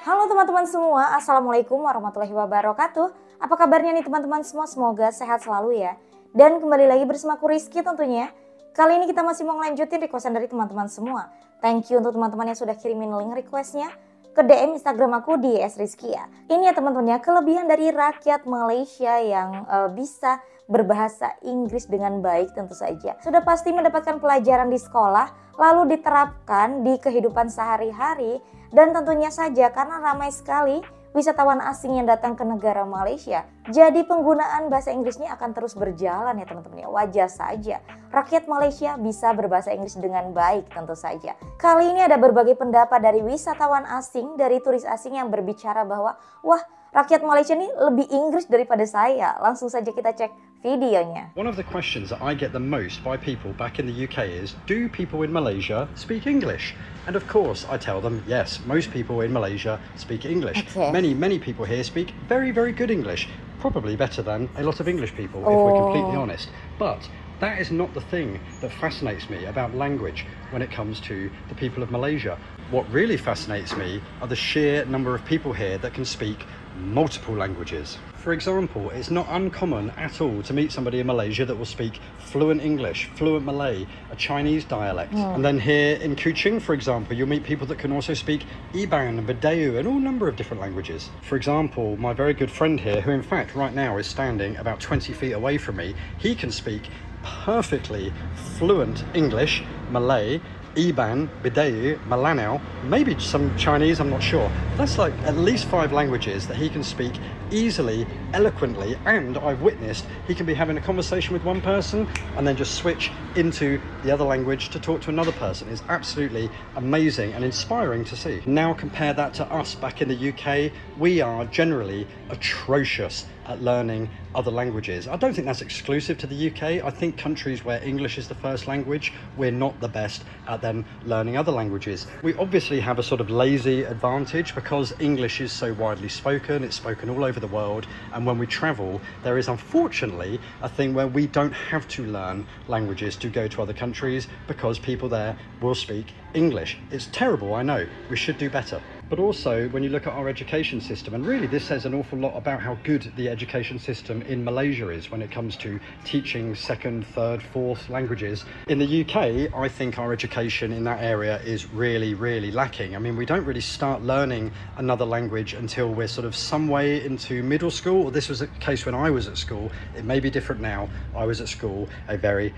Halo teman-teman semua, Assalamualaikum warahmatullahi wabarakatuh. Apa kabarnya nih teman-teman semua? Semoga sehat selalu ya. Dan kembali lagi bersama aku Rizky tentunya. Kali ini kita masih mau ngelanjutin requestan dari teman-teman semua. Thank you untuk teman-teman yang sudah kirimin link requestnya ke DM Instagram aku di @ysrizqiyyah. Ini ya teman-teman ya, kelebihan dari rakyat Malaysia yang bisa berbahasa Inggris dengan baik tentu saja. Sudah pasti mendapatkan pelajaran di sekolah, lalu diterapkan di kehidupan sehari-hari, dan tentunya saja karena ramai sekali wisatawan asing yang datang ke negara Malaysia. Jadi penggunaan bahasa Inggrisnya akan terus berjalan ya teman-teman ya. Wajar saja rakyat Malaysia bisa berbahasa Inggris dengan baik tentu saja. Kali ini ada berbagai pendapat dari wisatawan asing, dari turis asing yang berbicara bahwa wah, rakyat Malaysia ini lebih Inggris daripada saya. Langsung saja kita cek videonya. One of the questions that I get the most by people back in the UK is, do people in Malaysia speak English? And of course I tell them, yes, most people in Malaysia speak English. Okay. Many people here speak very good English. Probably better than a lot of English people, if we're completely honest. But that is not the thing that fascinates me about language when it comes to the people of Malaysia. What really fascinates me are the sheer number of people here that can speak multiple languages. For example, it's not uncommon at all to meet somebody in Malaysia that will speak fluent English, fluent Malay, a Chinese dialect. And then here in Kuching, for example, you'll meet people that can also speak Iban and Badayu and all number of different languages. For example, my very good friend here, who in fact right now is standing about 20 feet away from me, he can speak perfectly fluent English, Malay, Iban, Badayu, Malanao, maybe some Chinese, I'm not sure. That's like at least 5 languages that he can speak easily, eloquently, and I've witnessed he can be having a conversation with one person and then just switch into the other language to talk to another person. It's absolutely amazing and inspiring to see. Now compare that to us back in the UK. We are generally atrocious at learning other languages. I don't think that's exclusive to the UK. I think countries where English is the first language, we're not the best at then learning other languages. We obviously have a sort of lazy advantage because English is so widely spoken, it's spoken all over the world, and when we travel, there is unfortunately a thing where we don't have to learn languages to go to other countries because people there will speak English. It's terrible, I know. We should do better. But also, when you look at our education system, and really this says an awful lot about how good the education system in Malaysia is when it comes to teaching second, third, fourth languages. In the UK, I think our education in that area is really lacking. I mean, we don't really start learning another language until we're sort of some way into middle school. This was the case when I was at school. It may be different now. I was at school a very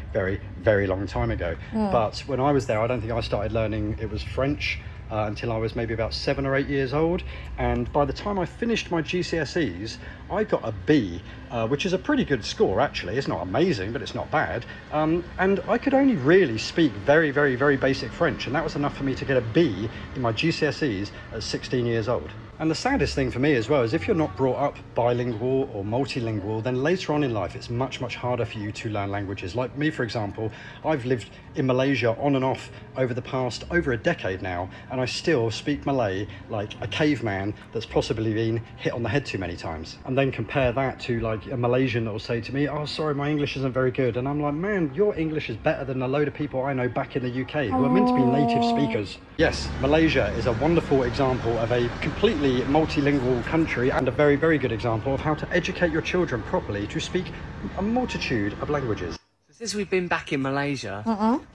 long time ago. But when I was there, I don't think I started learning, it was French, until I was maybe about 7 or 8 years old, and by the time I finished my GCSEs I got a B, which is a pretty good score actually. It's not amazing, but it's not bad, and I could only really speak very basic French, and that was enough for me to get a B in my GCSEs at 16 years old. And the saddest thing for me as well is if you're not brought up bilingual or multilingual, then later on in life it's much harder for you to learn languages. Like me, for example, I've lived in Malaysia on and off over the past over a decade now, and I still speak Malay like a caveman that's possibly been hit on the head too many times. And then compare that to like a Malaysian that will say to me, oh sorry, my English isn't very good, and I'm like, man, your English is better than a load of people I know back in the UK who are meant to be native speakers. Yes, Malaysia is a wonderful example of a completely multilingual country and a very good example of how to educate your children properly to speak a multitude of languages. Since we've been back in Malaysia,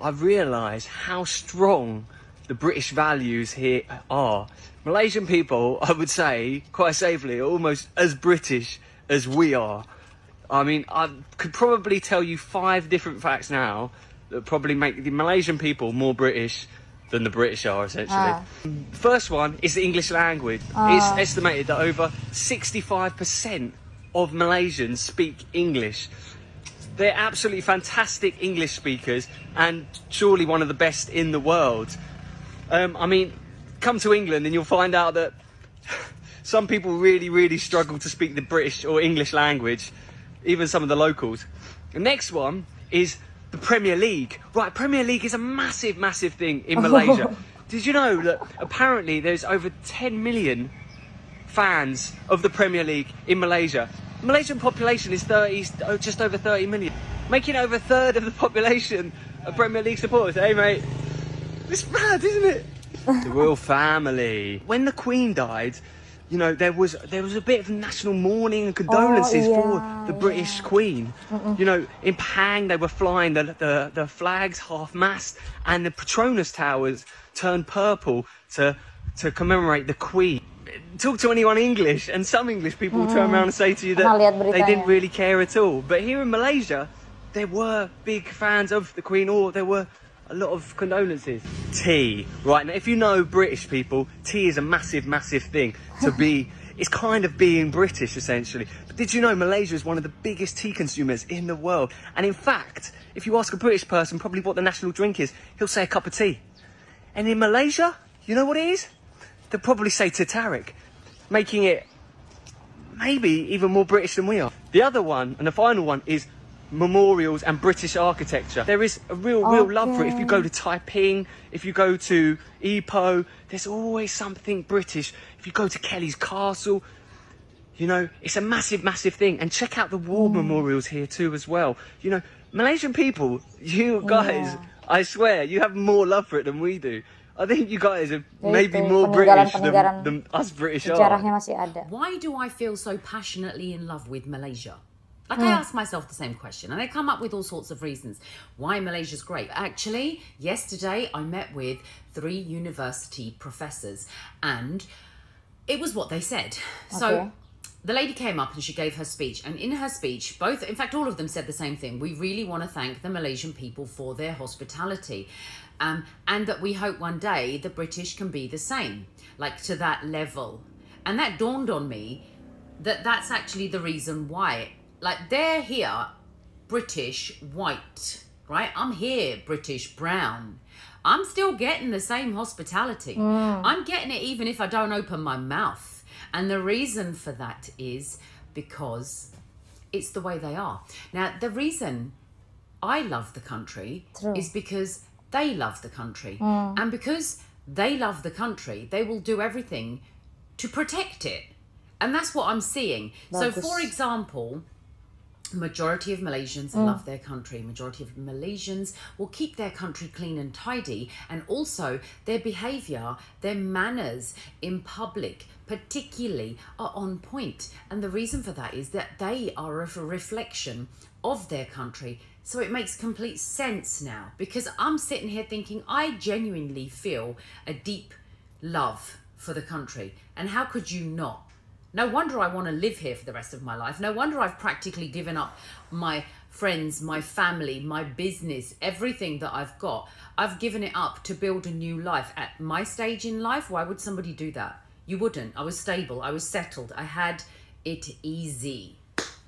I've realised how strong the British values here are. Malaysian people, I would say, quite safely, are almost as British as we are. I mean, I could probably tell you 5 different facts now that probably make the Malaysian people more British than the British are, essentially. First one is the English language. It's estimated that over 65% of Malaysians speak English. They're absolutely fantastic English speakers and surely one of the best in the world. I mean, come to England and you'll find out that some people really struggle to speak the British or English language, even some of the locals. The next one is the Premier League. Right, Premier League is a massive thing in Malaysia. Did you know that apparently there's over 10 million fans of the Premier League in Malaysia? Malaysian population is just over 30 million, making over a third of the population of Premier League supporters. Hey mate, it's mad, isn't it? the royal family. When the Queen died, you know, there was a bit of national mourning and condolences for the British Queen. You know, in Pang they were flying the flags half-mast, and the Petronas Towers turned purple to commemorate the Queen. Talk to anyone English, and some English people will turn around and say to you that they didn't really care at all. But here in Malaysia, there were big fans of the Queen, or there were a lot of condolences. Tea, right? Now, if you know British people, tea is a massive, massive thing to be. It's kind of being British, essentially. But did you know Malaysia is one of the biggest tea consumers in the world? And in fact, if you ask a British person probably what the national drink is, he'll say a cup of tea. And in Malaysia, you know what it is? They'll probably say teh-tarik, making it maybe even more British than we are. The other one, and the final one, is memorials and British architecture. There is a real love for it. If you go to Taiping, if you go to Ipoh, there's always something British. If you go to Kelly's Castle, you know, it's a massive, massive thing. And check out the war memorials here too as well. You know, Malaysian people, you guys, I swear, you have more love for it than we do. I think you guys are maybe more British than us British are. Why do I feel so passionately in love with Malaysia? Like, I ask myself the same question, and I come up with all sorts of reasons why Malaysia's great. Actually, yesterday I met with 3 university professors, and it was what they said. So the lady came up and she gave her speech, and in her speech, in fact, all of them said the same thing. We really want to thank the Malaysian people for their hospitality, and that we hope one day the British can be the same, like to that level. And that dawned on me that that's actually the reason why. Like, they're here, British white, right? I'm here, British brown. I'm still getting the same hospitality. I'm getting it even if I don't open my mouth. And the reason for that is because it's the way they are. Now, the reason I love the country is because they love the country. And because they love the country, they will do everything to protect it. And that's what I'm seeing. So, for example, majority of Malaysians love their country. Majority of Malaysians will keep their country clean and tidy, and also their behaviour, their manners in public particularly are on point. And the reason for that is that they are a reflection of their country. So it makes complete sense now, because I'm sitting here thinking I genuinely feel a deep love for the country. And how could you not? No wonder I want to live here for the rest of my life. No wonder I've practically given up my friends, my family, my business, everything that I've got. I've given it up to build a new life. At my stage in life, why would somebody do that? You wouldn't. I was stable. I was settled. I had it easy.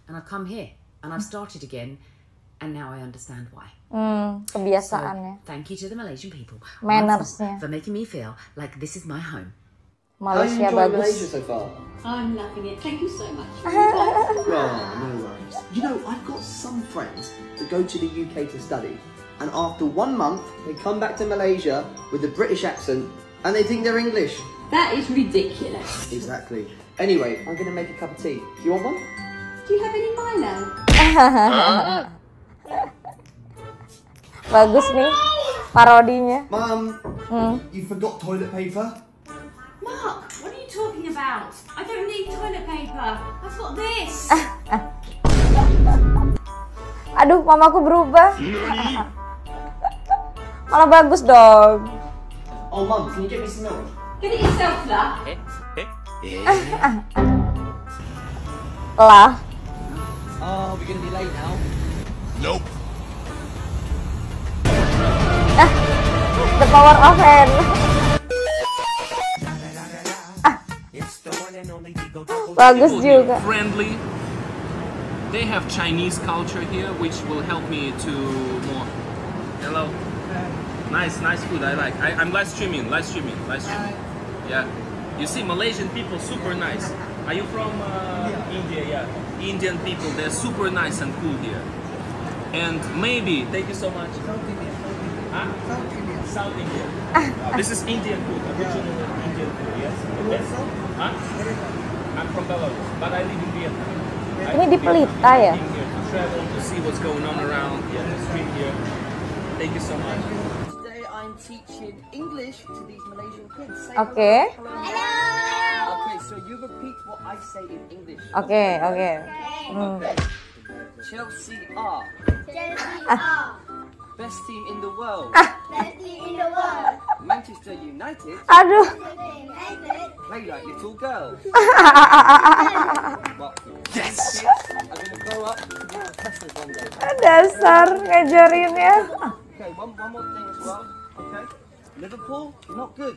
And I've come here and I've started again. And now I understand why. Kebiasaannya. So, thank you to the Malaysian people for making me feel like this is my home. Malaysia bagus. Malaysia so far? I'm loving it. Thank you so much. Oh, no worries. You know, I've got some friends that go to the UK to study, and after 1 month, they come back to Malaysia with a British accent, and they think they're English. That is ridiculous. Exactly. Anyway, I'm going to make a cup of tea. Do you want one? Do you have any Milo? Bagus nih parodinya. Mum, you forgot toilet paper? Mark, what are you talking about? I don't need toilet paper. I've got this. Aduh, mamaku berubah. Malah bagus dong. Oh, Mum, can you get me some milk? Get it yourself, lah. Lah. Oh, we're going to be late now. Nope. The power of hand. Bagus juga. Friendly. They have Chinese culture here, which will help me to more. Hello. Nice food. I like. I'm live streaming. Yeah. You see, Malaysian people super nice. Are you from India? Yeah. Indian people, they're super nice and cool here. And maybe, thank you so much. South Indian. This is Indian food, original Indian food, yes? Yes? Huh? I'm from Belarus, but I live in Vietnam. Ini di Pelita ya? I'm here to travel, to see what's going on around the street here. Thank you so much. Today I'm teaching English to these Malaysian kids. Say Oke. hello. Hello. Okay, so you repeat what I say in English. Oke. Okay. Chelsea are best team in the world. Manchester United Aduh. play like little girls. Well, Yes! kids are gonna grow up to be professors one day. Dasar ngajarinnya. Okay, one more thing as well. Okay, Liverpool not good.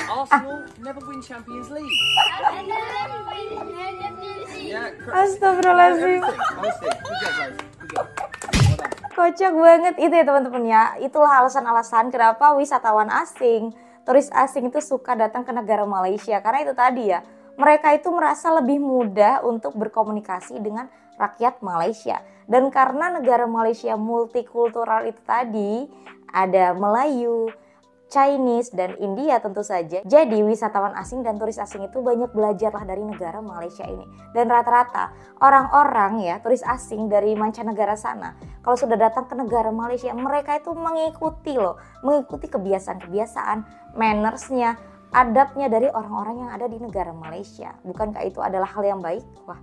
Arsenal never win Champions League. Yeah, Astagfirullahaladzim. honestly, good job guys. Good job. Well done. Kocak banget itu ya teman-teman ya. Itulah alasan-alasan kenapa wisatawan asing, turis asing itu suka datang ke negara Malaysia. Karena itu tadi ya, mereka itu merasa lebih mudah untuk berkomunikasi dengan rakyat Malaysia. Dan karena negara Malaysia multikultural itu tadi, ada Melayu, Chinese, dan India tentu saja. Jadi wisatawan asing dan turis asing itu banyak belajarlah dari negara Malaysia ini. Dan rata-rata orang-orang ya, turis asing dari mancanegara sana, kalau sudah datang ke negara Malaysia, mereka itu mengikuti kebiasaan-kebiasaan, mannersnya, adabnya dari orang-orang yang ada di negara Malaysia. Bukankah itu adalah hal yang baik? Wah,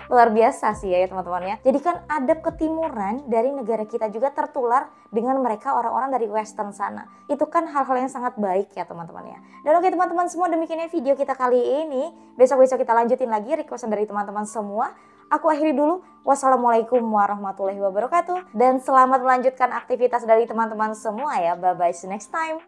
luar biasa sih ya teman-teman ya. Jadi kan adab ketimuran dari negara kita juga tertular dengan mereka orang-orang dari western sana. Itu kan hal-hal yang sangat baik ya teman-teman ya. Dan oke teman-teman semua, demikiannya video kita kali ini. Besok-besok kita lanjutin lagi requestan dari teman-teman semua. Aku akhiri dulu. Wassalamualaikum warahmatullahi wabarakatuh. Dan selamat melanjutkan aktivitas dari teman-teman semua ya. Bye-bye, see you next time.